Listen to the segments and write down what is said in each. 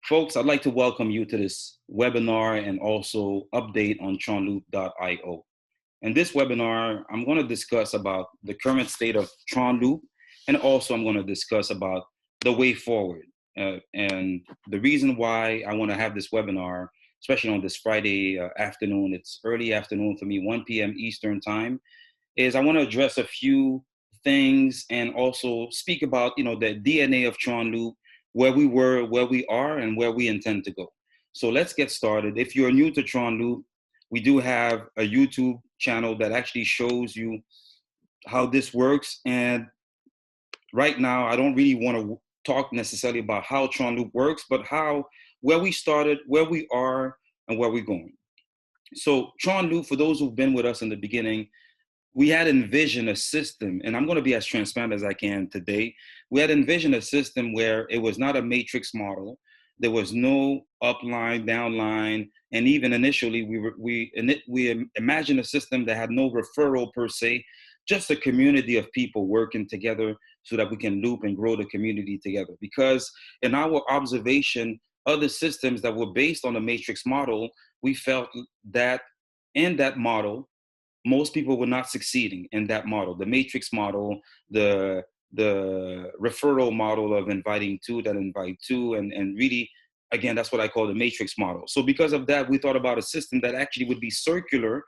Folks, I'd like to welcome you to this webinar and also update on TronLoop.io. In this webinar, I'm going to discuss about the current state of TronLoop, and also I'm going to discuss about the way forward. And the reason why I want to have this webinar, especially on this Friday afternoon, it's early afternoon for me, 1 p.m. Eastern time, is I want to address a few things and also speak about, the DNA of TronLoop, where we were, where we are, and where we intend to go. So let's get started. If you're new to TronLoop, we do have a YouTube channel that actually shows you how this works. And right now, I don't really want to talk necessarily about how TronLoop works, but where we started, where we are, and where we're going. So TronLoop, for those who've been with us in the beginning, we had envisioned a system, and I'm going to be as transparent as I can today. We had envisioned a system where it was not a matrix model. There was no upline, downline, and even initially we imagined a system that had no referral per se, just a community of people working together so that we can loop and grow the community together. Because in our observation, other systems that were based on a matrix model, we felt that in that model, most people were not succeeding in that model, the matrix model, the referral model of inviting two that invite two, and really, again, that's what I call the matrix model. So because of that, we thought about a system that actually would be circular,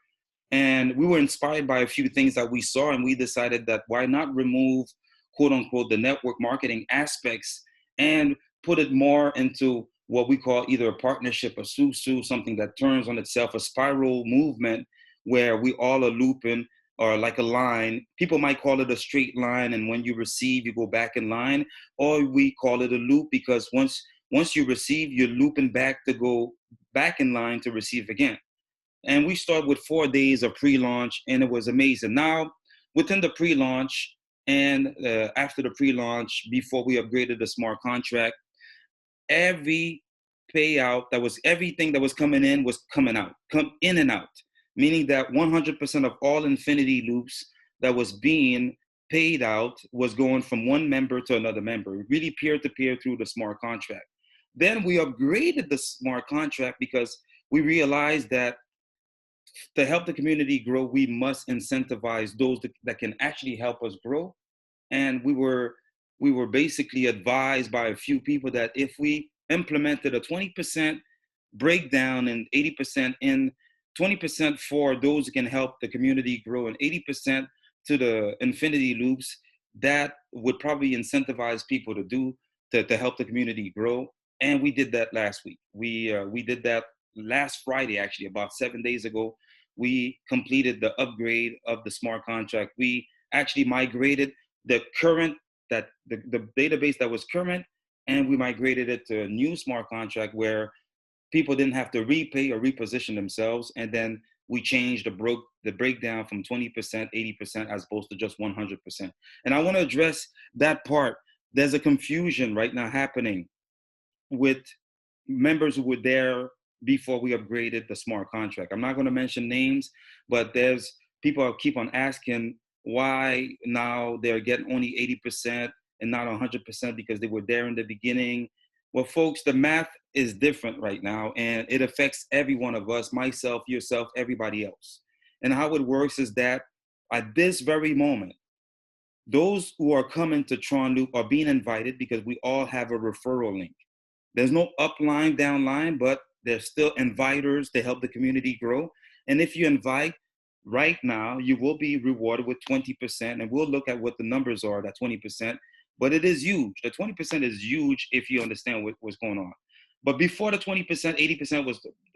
and we were inspired by a few things that we saw, and we decided that why not remove, quote unquote, the network marketing aspects and put it more into what we call either a partnership, a susu, something that turns on itself, a spiral movement where we all are looping, or like a line. People might call it a straight line, and when you receive, you go back in line, or we call it a loop because once you receive, you're looping back to go back in line to receive again. And we started with 4 days of pre-launch, and it was amazing. Now, within the pre-launch and after the pre-launch, before we upgraded the smart contract, every payout everything that was coming in was coming out, come in and out, meaning that 100% of all infinity loops that was being paid out was going from one member to another member, really peer-to-peer through the smart contract. Then we upgraded the smart contract because we realized that to help the community grow, we must incentivize those that can actually help us grow. And we were basically advised by a few people that if we implemented a 20% breakdown and 80% in 20% for those who can help the community grow and 80% to the infinity loops, that would probably incentivize people to help the community grow. And we did that last week. We did that last Friday, actually, about 7 days ago. We completed the upgrade of the smart contract. We actually migrated the database that was current, and we migrated it to a new smart contract where people didn't have to repay or reposition themselves. And then we changed the breakdown from 20%, 80%, as opposed to just 100%. And I want to address that part. There's a confusion right now happening with members who were there before we upgraded the smart contract. I'm not going to mention names, but there's people who keep on asking why now they're getting only 80% and not 100% because they were there in the beginning. Well, folks, the math is different right now, and it affects every one of us, myself, yourself, everybody else. And how it works is that at this very moment, those who are coming to TronLoop are being invited because we all have a referral link. There's no upline, downline, but there's still inviters to help the community grow. And if you invite right now, you will be rewarded with 20%. And we'll look at what the numbers are, that 20%. But it is huge. The 20% is huge if you understand what's going on. But before the 20%, 80%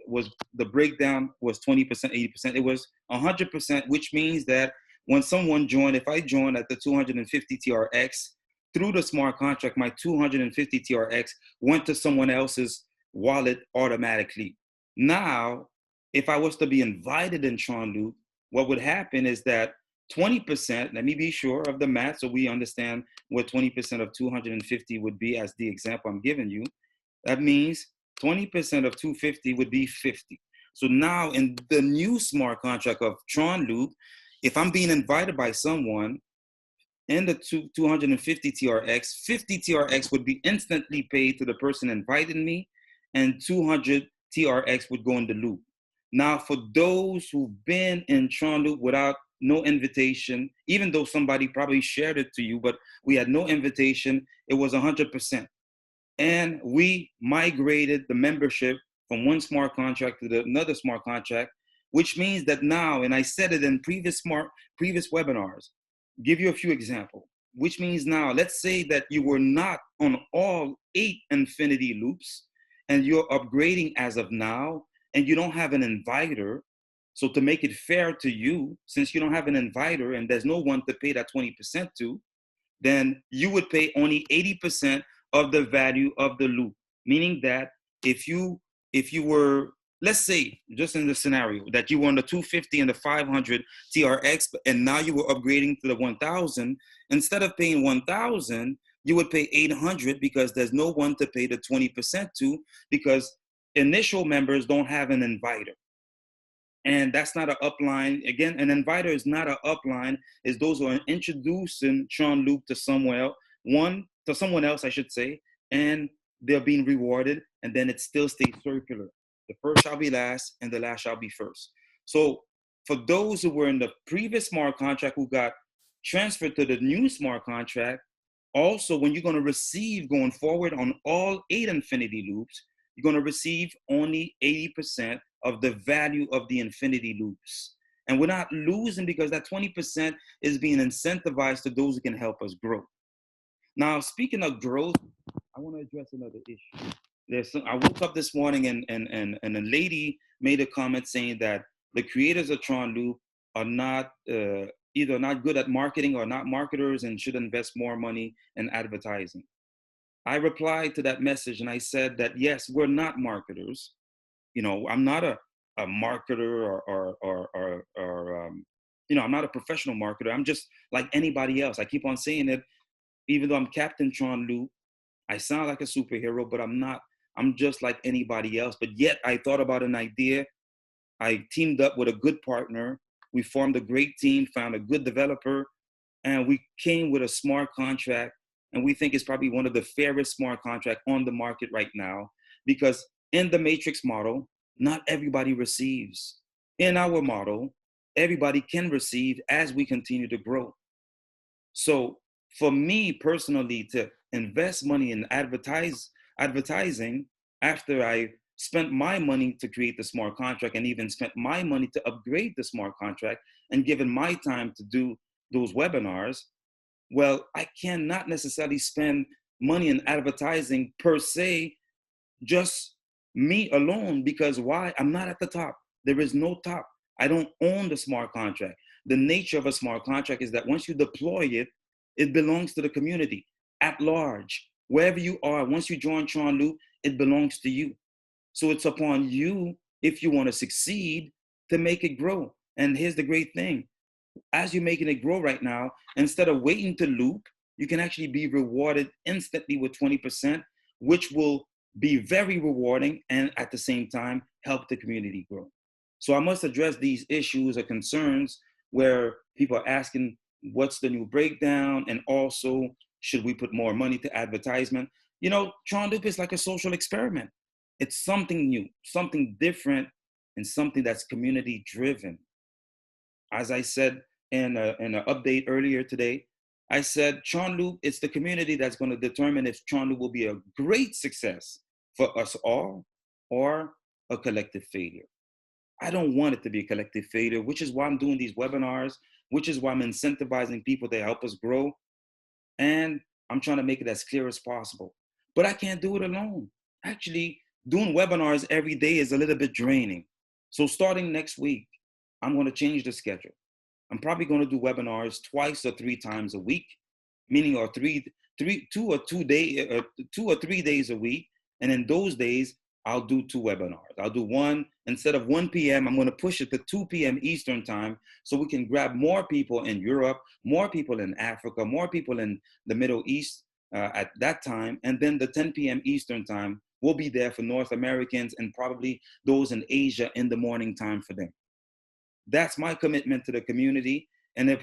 was the breakdown was 20%, 80%. It was 100%, which means that when someone joined, if I joined at the 250 TRX, through the smart contract, my 250 TRX went to someone else's wallet automatically. Now, if I was to be invited in TronLoop, what would happen is that 20%, let me be sure of the math so we understand what 20% of 250 would be as the example I'm giving you. That means 20% of 250 would be 50. So now in the new smart contract of TronLoop, if I'm being invited by someone in the 250 TRX, 50 TRX would be instantly paid to the person inviting me, and 200 TRX would go in the loop. Now, for those who've been in TronLoop without no invitation, even though somebody probably shared it to you, but we had no invitation, it was 100%. And we migrated the membership from one smart contract to another smart contract, which means that now, and I said it in previous webinars, give you a few examples, which means now, let's say that you were not on all 8 infinity loops and you're upgrading as of now, and you don't have an inviter. So to make it fair to you, since you don't have an inviter and there's no one to pay that 20% to, then you would pay only 80% of the value of the loop. Meaning that if you were, let's say, just in the scenario that you were on the 250 and the 500 TRX, and now you were upgrading to the 1000, instead of paying 1000, you would pay 800 because there's no one to pay the 20% to, because initial members don't have an inviter. And that's not an upline. Again, an inviter is not an upline. It's those who are introducing TronLoop to someone else, I should say, and they're being rewarded, and then it still stays circular. The first shall be last, and the last shall be first. So for those who were in the previous smart contract who got transferred to the new smart contract, also when you're going to receive going forward on all 8 infinity loops, you're going to receive only 80% of the value of the infinity loops. And we're not losing because that 20% is being incentivized to those who can help us grow. Now, speaking of growth, I want to address another issue. I woke up this morning and a lady made a comment saying that the creators of TronLoop are not either not good at marketing or not marketers and should invest more money in advertising. I replied to that message and I said that, yes, we're not marketers. You know, I'm not a marketer or you know, I'm not a professional marketer. I'm just like anybody else. I keep on saying it, even though I'm Captain TronLoop, I sound like a superhero, but I'm not. I'm just like anybody else. But yet I thought about an idea. I teamed up with a good partner. We formed a great team, found a good developer, and we came with a smart contract. And we think it's probably one of the fairest smart contract on the market right now, because in the matrix model, not everybody receives. In our model, everybody can receive as we continue to grow. So for me personally, to invest money in advertising after I spent my money to create the smart contract and even spent my money to upgrade the smart contract and given my time to do those webinars, well, I cannot necessarily spend money in advertising per se, just me alone, because why? I'm not at the top. There is no top. I don't own the smart contract. The nature of a smart contract is that once you deploy it, it belongs to the community at large. Wherever you are, once you join TronLoop, it belongs to you. So it's upon you, if you want to succeed, to make it grow. And here's the great thing. As you're making it grow right now, instead of waiting to loop, you can actually be rewarded instantly with 20%, which will be very rewarding and at the same time help the community grow. So I must address these issues or concerns where people are asking, what's the new breakdown? And also, should we put more money to advertisement? You know, TronLoop is like a social experiment. It's something new, something different, and something that's community driven. As I said in an update earlier today, I said TronLoop, it's the community that's going to determine if TronLoop will be a great success for us all or a collective failure. I don't want it to be a collective failure, which is why I'm doing these webinars, which is why I'm incentivizing people to help us grow. And I'm trying to make it as clear as possible. But I can't do it alone. Actually, doing webinars every day is a little bit draining. So starting next week, I'm going to change the schedule. I'm probably going to do webinars 2 or 3 times a week, meaning 2 or 3 days a week. And in those days, I'll do 2 webinars. I'll do one, instead of 1 p.m., I'm going to push it to 2 p.m. Eastern time so we can grab more people in Europe, more people in Africa, more people in the Middle East at that time. And then the 10 p.m. Eastern time will be there for North Americans and probably those in Asia in the morning time for them. That's my commitment to the community. And I'll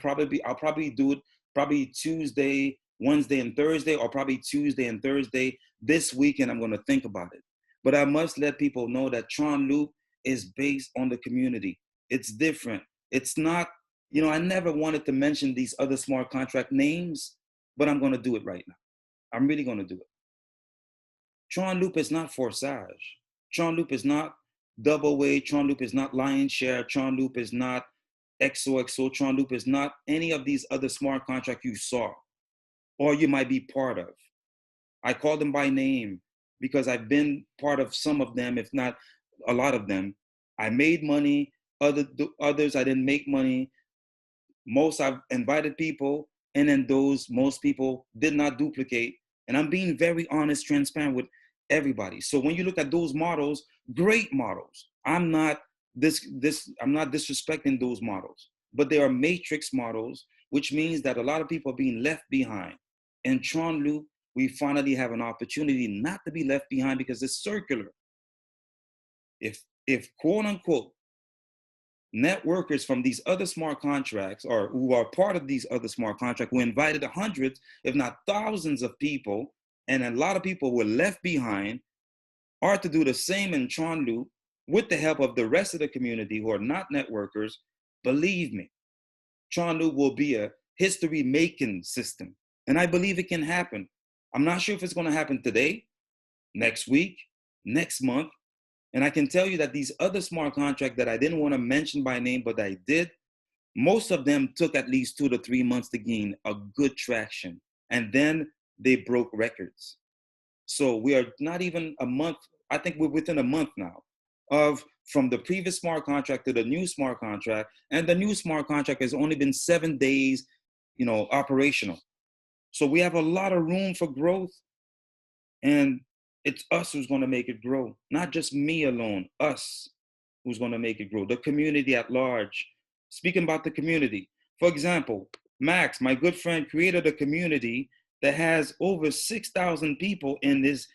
probably do it probably Tuesday, Wednesday, and Thursday, or probably Tuesday and Thursday this weekend. I'm going to think about it. But I must let people know that TronLoop is based on the community. It's different. It's not, I never wanted to mention these other smart contract names, but I'm going to do it right now. I'm really going to do it. TronLoop is not Forsage. TronLoop is not Double Way. TronLoop is not Lion's Share. TronLoop is not XOXO. TronLoop is not any of these other smart contracts you saw or you might be part of. I call them by name because I've been part of some of them, if not a lot of them. I made money. Others I didn't make money. Most I've invited people, and then most people did not duplicate. And I'm being very honest, transparent with everybody. So when you look at those models, great models. I'm not disrespecting those models, but they are matrix models, which means that a lot of people are being left behind. In TronLoop, we finally have an opportunity not to be left behind because it's circular. If quote unquote networkers from these other smart contracts or who are part of these other smart contracts, we invited hundreds, if not thousands of people, and a lot of people were left behind, are to do the same in TronLoop with the help of the rest of the community who are not networkers, believe me, TronLoop will be a history-making system. And I believe it can happen. I'm not sure if it's going to happen today, next week, next month. And I can tell you that these other smart contracts that I didn't want to mention by name, but I did, most of them took at least 2 to 3 months to gain a good traction. And then they broke records. So we are not even a month, I think we're within a month now from the previous smart contract to the new smart contract. And the new smart contract has only been 7 days, operational. So we have a lot of room for growth. And it's us who's going to make it grow, not just me alone, us who's going to make it grow, the community at large. Speaking about the community, for example, Max, my good friend, created a community that has over 6,000 people in this.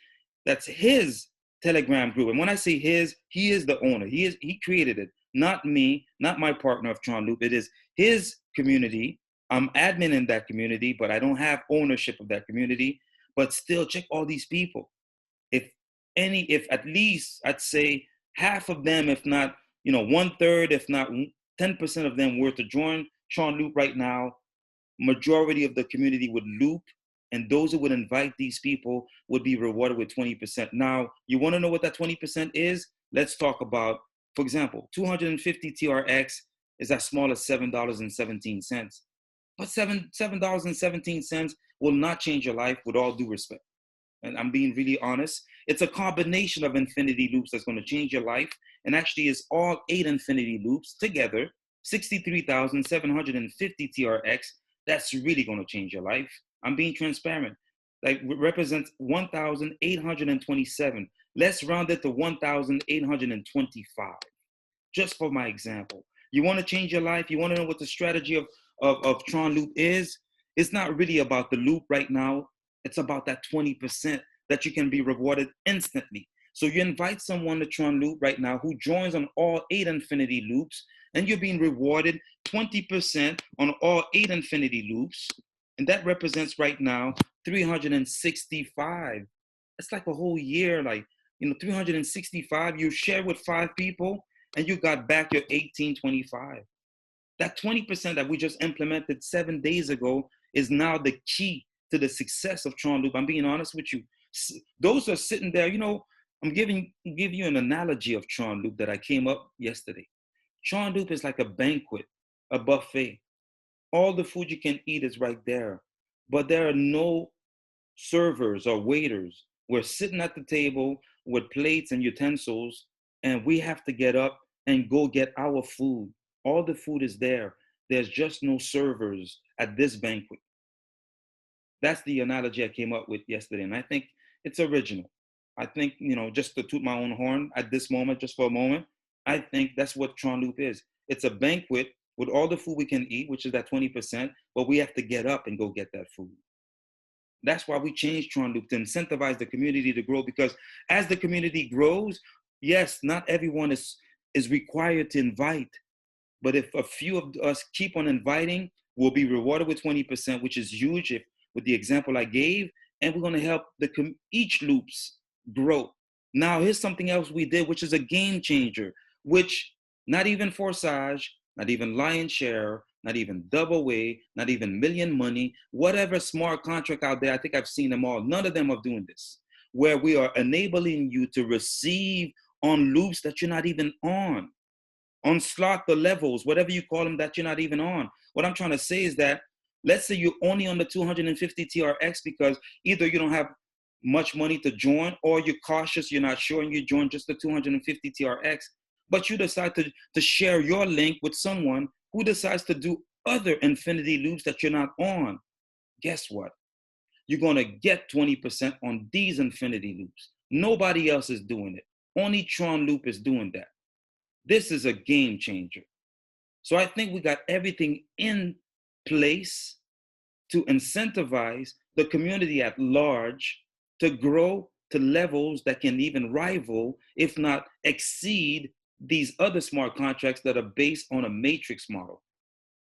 That's his Telegram group. And when I say his, he is the owner. He created it, not me, not my partner of TronLoop. It is his community. I'm admin in that community, but I don't have ownership of that community. But still, check all these people. If at least I'd say half of them, if not, 1/3, if not 10% of them were to join TronLoop right now, majority of the community would loop, and those who would invite these people would be rewarded with 20%. Now, you want to know what that 20% is? Let's talk about, for example, 250 TRX is as small as $7.17. But $7.17 will not change your life, with all due respect. And I'm being really honest. It's a combination of infinity loops that's going to change your life. And actually, it's all 8 infinity loops together, 63,750 TRX. That's really going to change your life. I'm being transparent. Like, represents 1,827. Let's round it to 1,825, just for my example. You want to change your life? You want to know what the strategy of TronLoop is? It's not really about the loop right now. It's about that 20% that you can be rewarded instantly. So you invite someone to TronLoop right now who joins on all 8 infinity loops, and you're being rewarded 20% on all 8 infinity loops. And that represents right now 365. It's like a whole year, 365. You share with 5 people, and you got back your 1825. That 20% that we just implemented 7 days ago is now the key to the success of TronLoop. I'm being honest with you. Those who are sitting there, I'm give you an analogy of TronLoop that I came up yesterday. TronLoop is like a banquet, a buffet. All the food you can eat is right there, but there are no servers or waiters. We're sitting at the table with plates and utensils, and we have to get up and go get our food. All the food is there. There's just no servers at this banquet. That's the analogy I came up with yesterday, and I think it's original. I think, just to toot my own horn at this moment, just for a moment, I think that's what TronLoop is. It's a banquet with all the food we can eat, which is that 20%, but we have to get up and go get that food. That's why we changed TronLoop, to incentivize the community to grow, because as the community grows, yes, not everyone is required to invite, but if a few of us keep on inviting, we'll be rewarded with 20%, which is huge with the example I gave, and we're going to help each loops grow. Now, here's something else we did, which is a game changer, which not even Forsage, not even Lion Share, not even Double A, not even Million Money, whatever smart contract out there, I think I've seen them all. None of them are doing this, where we are enabling you to receive on loops that you're not even on slot the levels, whatever you call them, that you're not even on. What I'm trying to say is that, let's say you're only on the 250 TRX because either you don't have much money to join, or you're cautious, you're not sure, and you join just the 250 TRX, but you decide to share your link with someone who decides to do other infinity loops that you're not on. Guess what? You're going to get 20% on these infinity loops. Nobody else is doing it. Only TronLoop is doing that. This is a game changer. So I think we got everything in place to incentivize the community at large to grow to levels that can even rival, if not exceed, these other smart contracts that are based on a matrix model.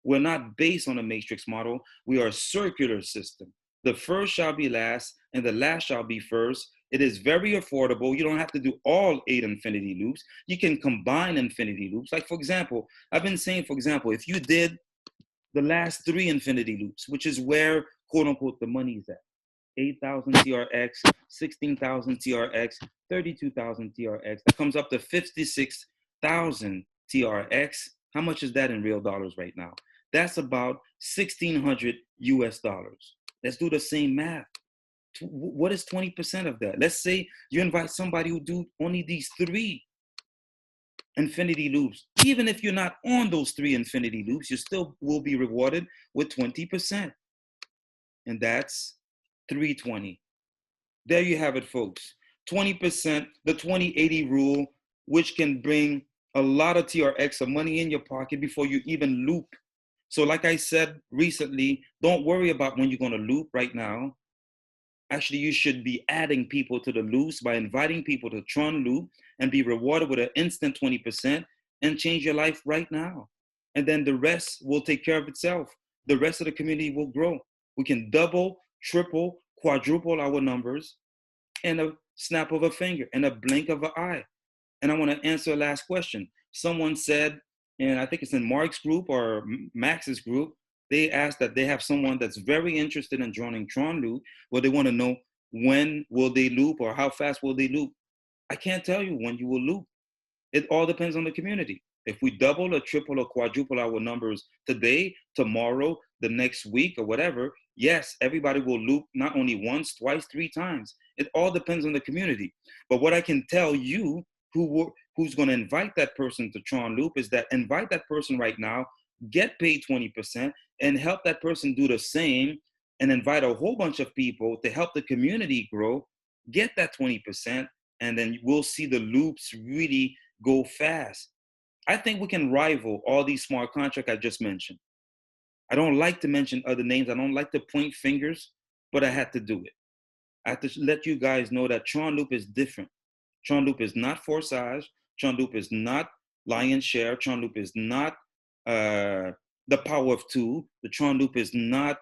We're not based on a matrix model. We are a circular system. The first shall be last, and the last shall be first. It is very affordable. You don't have to do all 8 infinity loops. You can combine infinity loops. Like, for example, I've been saying, for example, if you did the last 3 infinity loops, which is where, quote unquote, the money is at, 8,000 TRX, 16,000 TRX, 32,000 TRX, that comes up to 56,000 TRX. How much is that in real dollars right now? That's about 1,600 US dollars. Let's do the same math. What is 20% of that? Let's say you invite somebody who do only these 3 infinity loops. Even if you're not on those 3 infinity loops, you still will be rewarded with 20%. And that's 320. There you have it, folks. 20%, the 20-80 rule, which can bring a lot of TRX of money in your pocket before you even loop. So like I said recently, don't worry about when you're going to loop right now. Actually, you should be adding people to the loops by inviting people to TronLoop and be rewarded with an instant 20% and change your life right now. And then the rest will take care of itself. The rest of the community will grow. We can double, triple, quadruple our numbers in a snap of a finger, in a blink of an eye. And I want to answer a last question. Someone said, and I think it's in Mark's group or Max's group, they asked that they have someone that's very interested in joining TronLoop, where they want to know when will they loop or how fast will they loop. I can't tell you when you will loop. It all depends on the community. If we double or triple or quadruple our numbers today, tomorrow, the next week, or whatever, yes, everybody will loop not only once, twice, 3 times. It all depends on the community. But what I can tell you, who's going to invite that person to TronLoop, is that invite that person right now, get paid 20%, and help that person do the same, and invite a whole bunch of people to help the community grow, get that 20%, and then we'll see the loops really go fast. I think we can rival all these smart contracts I just mentioned. I don't like to mention other names. I don't like to point fingers, but I had to do it. I have to let you guys know that TronLoop is different. TronLoop is not Forsage. TronLoop is not Lion Share. TronLoop is not the Power of 2. The TronLoop is not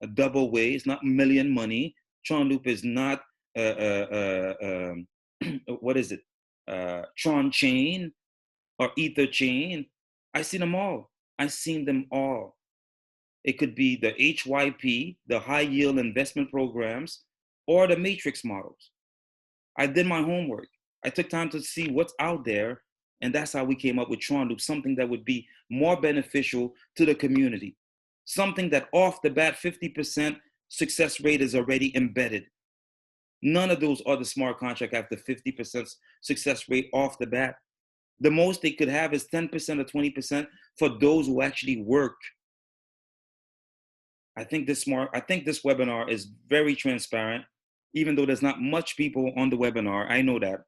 a Double Way. It's not Million Money. TronLoop is not what is it? Tron Chain or Ether Chain. I see them all. I've seen them all. It could be the HYP, the high yield investment programs, or the matrix models. I did my homework. I took time to see what's out there, and that's how we came up with TronLoop, something that would be more beneficial to the community. Something that off the bat, 50% success rate is already embedded. None of those other smart contracts have the 50% success rate off the bat. The most they could have is 10% or 20% for those who actually work. I think this webinar is very transparent, even though there's not much people on the webinar. I know that.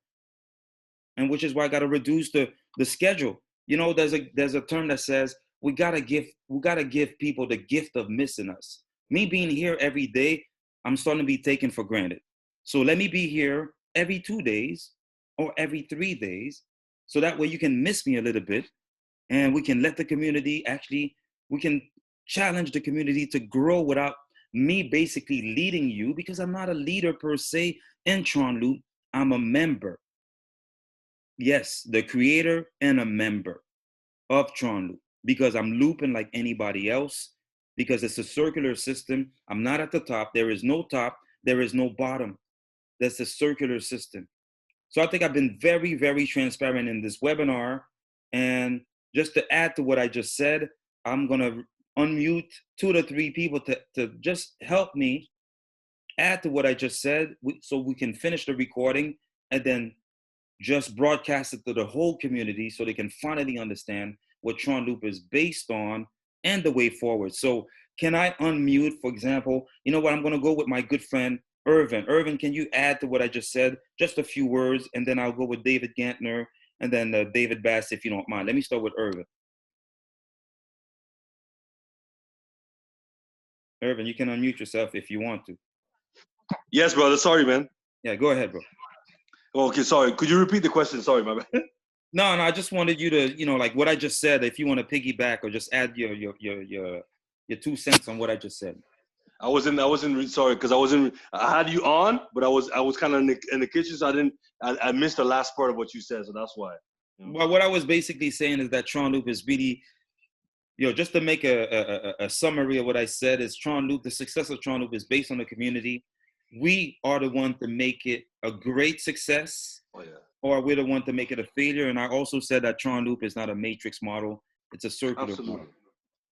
And which is why I got to reduce the schedule. You know, there's a term that says we gotta give people the gift of missing us. Me being here every day, I'm starting to be taken for granted. So let me be here every 2 days or every 3 days, so that way you can miss me a little bit, and we can let the community we can challenge the community to grow without me basically leading you, because I'm not a leader per se in TronLoop. I'm a member. Yes, the creator and a member of TronLoop, because I'm looping like anybody else, because it's a circular system. I'm not at the top. There is no top. There is no bottom. That's a circular system. So I think I've been very, very transparent in this webinar. And just to add to what I just said, I'm going to unmute 2 to 3 people to just help me add to what I just said so we can finish the recording and then just broadcast it to the whole community so they can finally understand what TronLoop is based on and the way forward. So can I unmute, for example, you know what, I'm gonna go with my good friend, Irvin. Irvin, can you add to what I just said? Just a few words, and then I'll go with David Gantner and then David Bass, if you don't mind. Let me start with Irvin. Irvin, you can unmute yourself if you want to. Yes, brother. Sorry, man. Yeah, go ahead, bro. Okay, sorry. Could you repeat the question? Sorry, my bad. No, I just wanted you to, like what I just said, if you want to piggyback or just add your 2 cents on what I just said. I wasn't sorry because I had you on, but I was kind of in the kitchen, so I missed the last part of what you said, so that's why. Well, what I was basically saying is that TronLoop is really, just to make a summary of what I said, is TronLoop, the success of TronLoop is based on the community. We are the one to make it a great success, or we're the one to make it a failure. And I also said that TronLoop is not a matrix model; it's a circular model.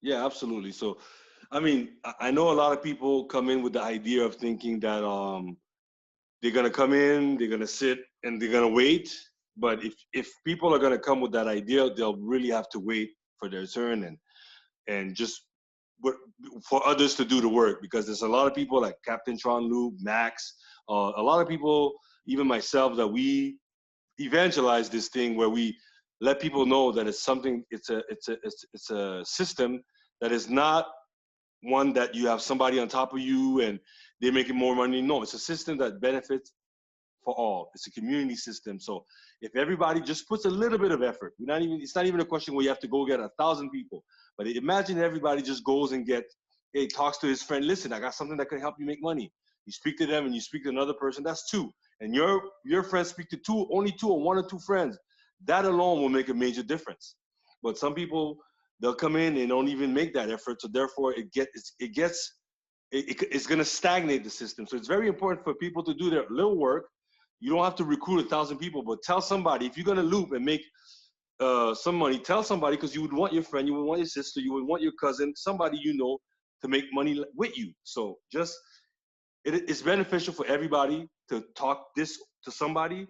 Yeah, absolutely. So, I mean, I know a lot of people come in with the idea of thinking that they're gonna come in, they're gonna sit, and they're gonna wait. But if people are gonna come with that idea, they'll really have to wait for their turn and just for others to do the work, because there's a lot of people like Captain TronLoop, Max, a lot of people, even myself, that we evangelize this thing where we let people know that it's a system that is not one that you have somebody on top of you and they're making more money. No, it's a system that benefits for all. It's a community system. So if everybody just puts a little bit of effort, it's not even a question where you have to go get 1,000 people. But imagine everybody just goes and talks to his friend. Listen, I got something that can help you make money. You speak to them and you speak to another person. That's two. And your friends speak to only two or one or two friends. That alone will make a major difference. But some people, they'll come in and don't even make that effort. So therefore, it's going to stagnate the system. So it's very important for people to do their little work. You don't have to recruit 1,000 people, but tell somebody, if you're going to loop and make some money, tell somebody, because you would want your friend, you would want your sister, you would want your cousin, somebody to make money with you. So it's beneficial for everybody to talk this to somebody,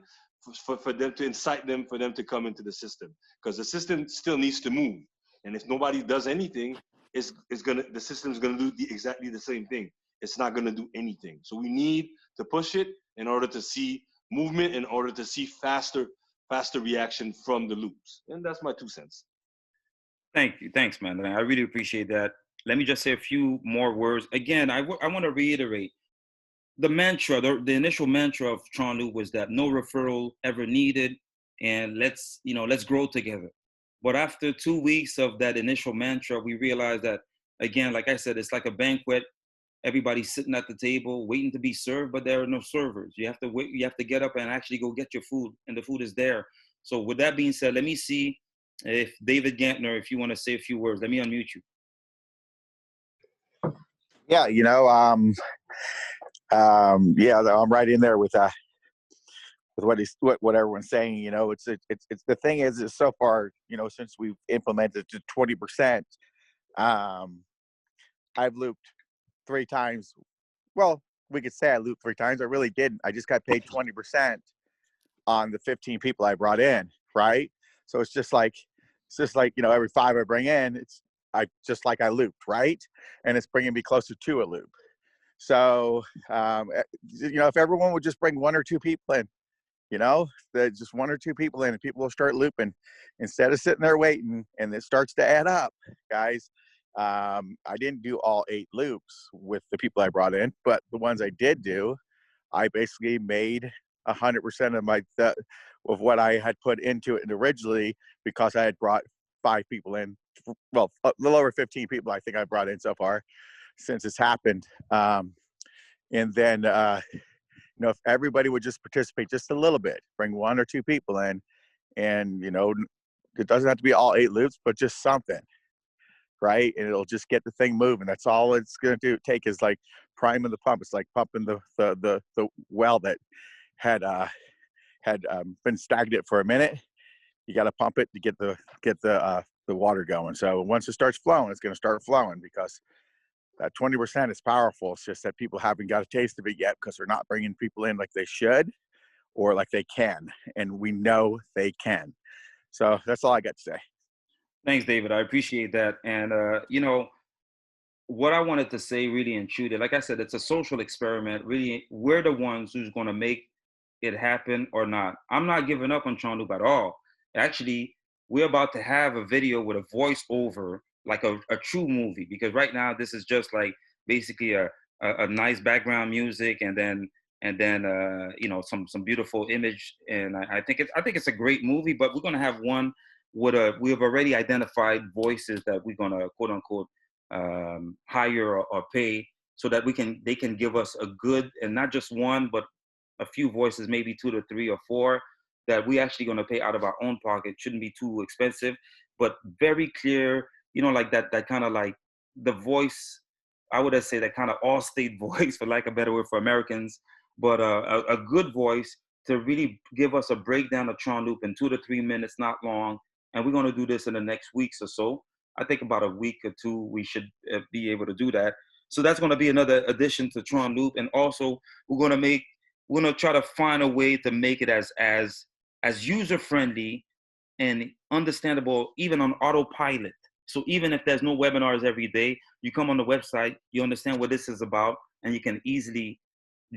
for them to incite them, for them to come into the system, because the system still needs to move. And if nobody does anything, the system's gonna do exactly the same thing. It's not gonna do anything. So we need to push it in order to see movement, in order to see faster reaction from the loops. And that's my 2 cents. Thank you. Thanks, man. I really appreciate that. Let me just say a few more words. Again, I want to reiterate the mantra, the initial mantra of TronLoop was that no referral ever needed, and let's grow together. But after 2 weeks of that initial mantra, we realized that, again, like I said, it's like a banquet. Everybody's sitting at the table waiting to be served, but there are no servers. You have to wait. You have to get up and actually go get your food, and the food is there. So with that being said, let me see if David Gantner, if you want to say a few words, let me unmute you. Yeah, I'm right in there with what everyone's saying. It's the thing is so far, since we've implemented to 20%, I've looped 3 times. Well, we could say I looped 3 times. I really didn't. I just got paid 20% on the 15 people I brought in, right? So it's just like every 5 I bring in, I looped, right? And it's bringing me closer to a loop. So, if everyone would just bring 1 or 2 people in, just 1 or 2 people in, and people will start looping instead of sitting there waiting, and it starts to add up, guys. I didn't do all 8 loops with the people I brought in, but the ones I did do, I basically made 100% of what I had put into it originally, because I had brought 5 people in. Well, a little over 15 people I think I brought in so far since it's happened. And then, if everybody would just participate just a little bit, bring 1 or 2 people in, And, it doesn't have to be all 8 loops, but just something, right? And it'll just get the thing moving. That's all it's going to take is like priming the pump. It's like pumping the well that had been stagnant for a minute. You got to pump it to get the water going. So once it starts flowing, it's going to start flowing, because that 20% is powerful. It's just that people haven't got a taste of it yet because they're not bringing people in like they should or like they can. And we know they can. So that's all I got to say. Thanks, David. I appreciate that. And, what I wanted to say really and truly, like I said, it's a social experiment. Really, we're the ones who's going to make it happen or not. I'm not giving up on TronLoop at all. Actually, we're about to have a video with a voiceover, like a true movie, because right now this is just like basically a nice background music, and then some beautiful image. And I think it's a great movie. But we're gonna have one with we have already identified voices that we're gonna quote unquote hire or pay, so that they can give us a good, and not just one, but a few voices, maybe 2 to 3 or 4, that we actually going to pay out of our own pocket. Shouldn't be too expensive, but very clear, like that kind of like the voice, I would say that kind of all state voice, for lack of a better word for Americans, but a good voice to really give us a breakdown of TronLoop in 2 to 3 minutes, not long. And we're going to do this in the next weeks or so. I think about a week or 2, we should be able to do that. So that's going to be another addition to TronLoop. And also we're going to try to find a way to make it as user friendly and understandable, even on autopilot. So even if there's no webinars every day, you come on the website, you understand what this is about, and you can easily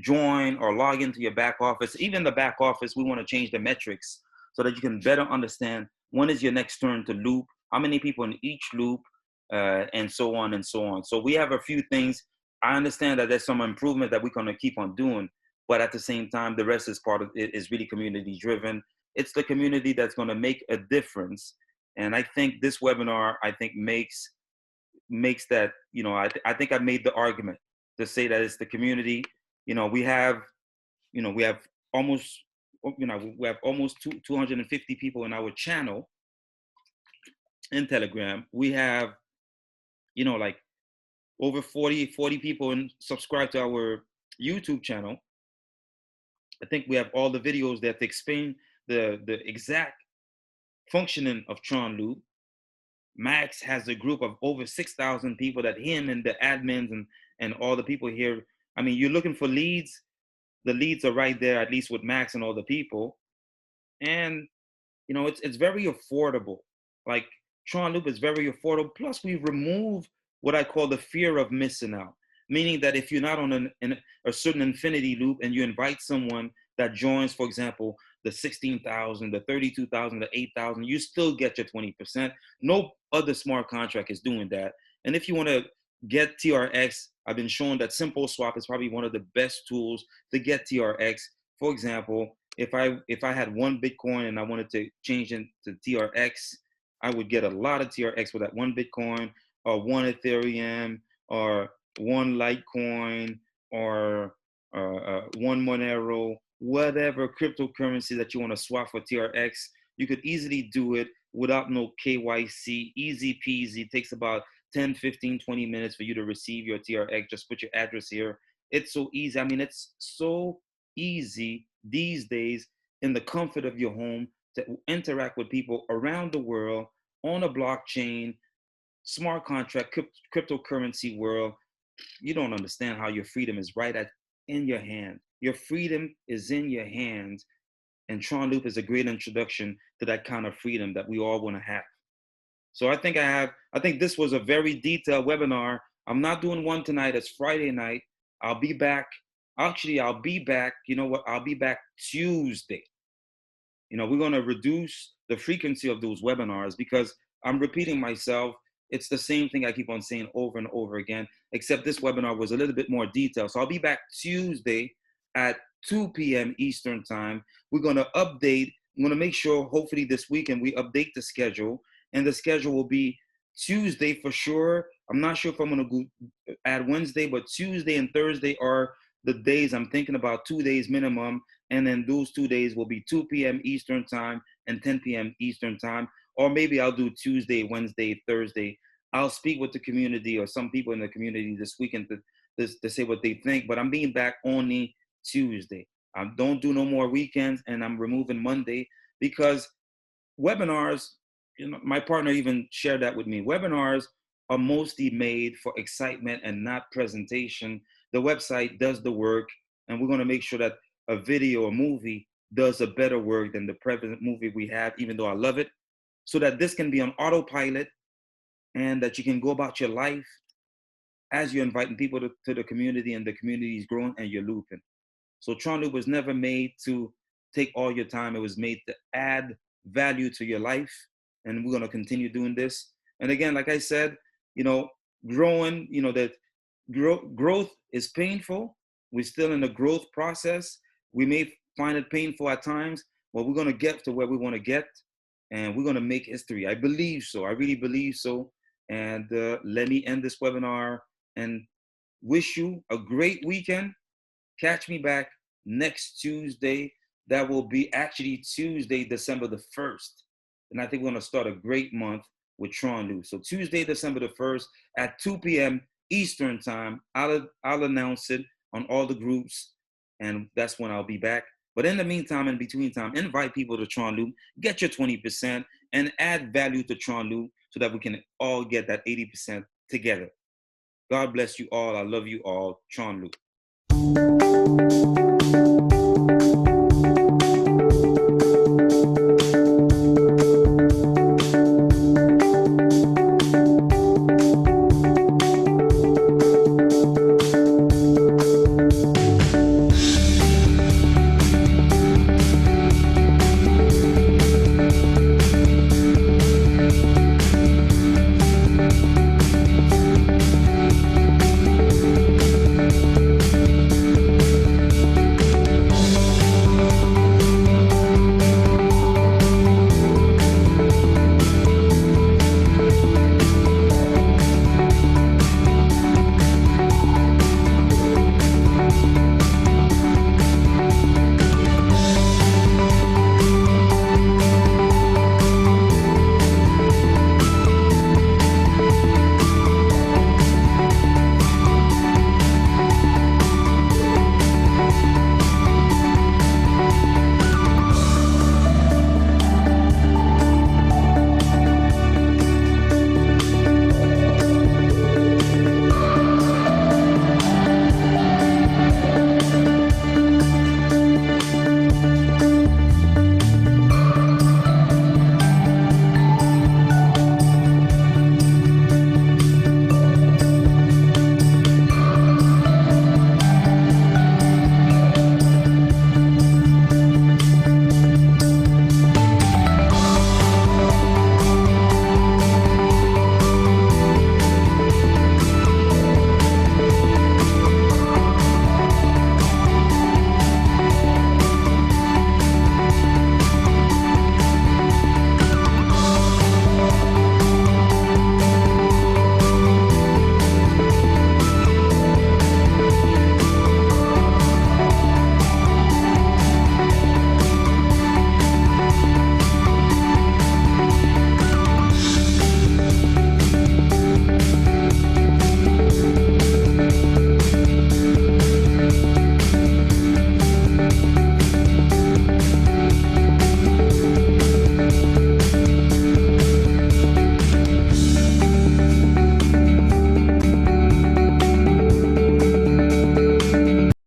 join or log into your back office. Even the back office, we want to change the metrics so that you can better understand when is your next turn to loop, how many people in each loop, and so on and so on. So we have a few things. I understand that there's some improvement that we're going to keep on doing, but at the same time, the rest is part of it, is really community driven. It's the community that's going to make a difference. And I think this webinar, makes that, I think I made the argument to say that it's the community. We have almost, we have almost 250 people in our channel in Telegram. We have, like over 40 people subscribe to our YouTube channel. I think we have all the videos that explain the exact functioning of TronLoop. Max has a group of over 6,000 people that him and the admins and all the people here. I mean, you're looking for leads. The leads are right there, at least with Max and all the people. And, it's very affordable. Like TronLoop is very affordable. Plus, we remove what I call the fear of missing out. Meaning that if you're not on a certain infinity loop and you invite someone that joins, for example, the 16,000, the 32,000, the 8,000, you still get your 20%. No other smart contract is doing that. And if you want to get TRX, I've been shown that Simple Swap is probably one of the best tools to get TRX. For example, if I had 1 Bitcoin and I wanted to change it to TRX, I would get a lot of TRX with that 1 Bitcoin or 1 Ethereum or 1 Litecoin or 1 Monero, whatever cryptocurrency that you want to swap for TRX. You could easily do it without no KYC, easy peasy. It takes about 10, 15, 20 minutes for you to receive your TRX. Just put your address here. It's so easy. I mean, it's so easy these days in the comfort of your home to interact with people around the world on a blockchain, smart contract, cryptocurrency world. You don't understand how your freedom is in your hand. Your freedom is in your hands, and TronLoop is a great introduction to that kind of freedom that we all want to have. So I think this was a very detailed webinar. I'm not doing one tonight. It's Friday night. I'll be back. Actually, I'll be back. You know what? I'll be back Tuesday. We're going to reduce the frequency of those webinars because I'm repeating myself. It's the same thing I keep on saying over and over again, except this webinar was a little bit more detailed. So I'll be back Tuesday at 2 p.m. Eastern time. We're going to update. I'm going to make sure, hopefully this weekend, we update the schedule. And the schedule will be Tuesday for sure. I'm not sure if I'm going to go add Wednesday, but Tuesday and Thursday are the days I'm thinking about, 2 days minimum. And then those 2 days will be 2 p.m. Eastern time and 10 p.m. Eastern time. Or maybe I'll do Tuesday, Wednesday, Thursday. I'll speak with the community or some people in the community this weekend to say what they think. But I'm being back only Tuesday. I don't do no more weekends, and I'm removing Monday because webinars, my partner even shared that with me. Webinars are mostly made for excitement and not presentation. The website does the work, and we're going to make sure that a video or movie does a better work than the present movie we have, even though I love it, so that this can be on autopilot and that you can go about your life as you're inviting people to the community, and the community is growing and you're looping. So TronLoop was never made to take all your time. It was made to add value to your life. And we're going to continue doing this. And again, like I said, growing, that growth is painful. We're still in the growth process. We may find it painful at times, but we're going to get to where we want to get. And we're going to make history. I believe so. I really believe so. And let me end this webinar and wish you a great weekend. Catch me back next Tuesday. That will be actually Tuesday, December the 1st. And I think we're going to start a great month with TronLoop. So Tuesday, December the 1st at 2 p.m. Eastern time. I'll announce it on all the groups, and that's when I'll be back. But in the meantime, in between time, invite people to TronLoop, get your 20%, and add value to TronLoop so that we can all get that 80% together. God bless you all. I love you all. TronLoop.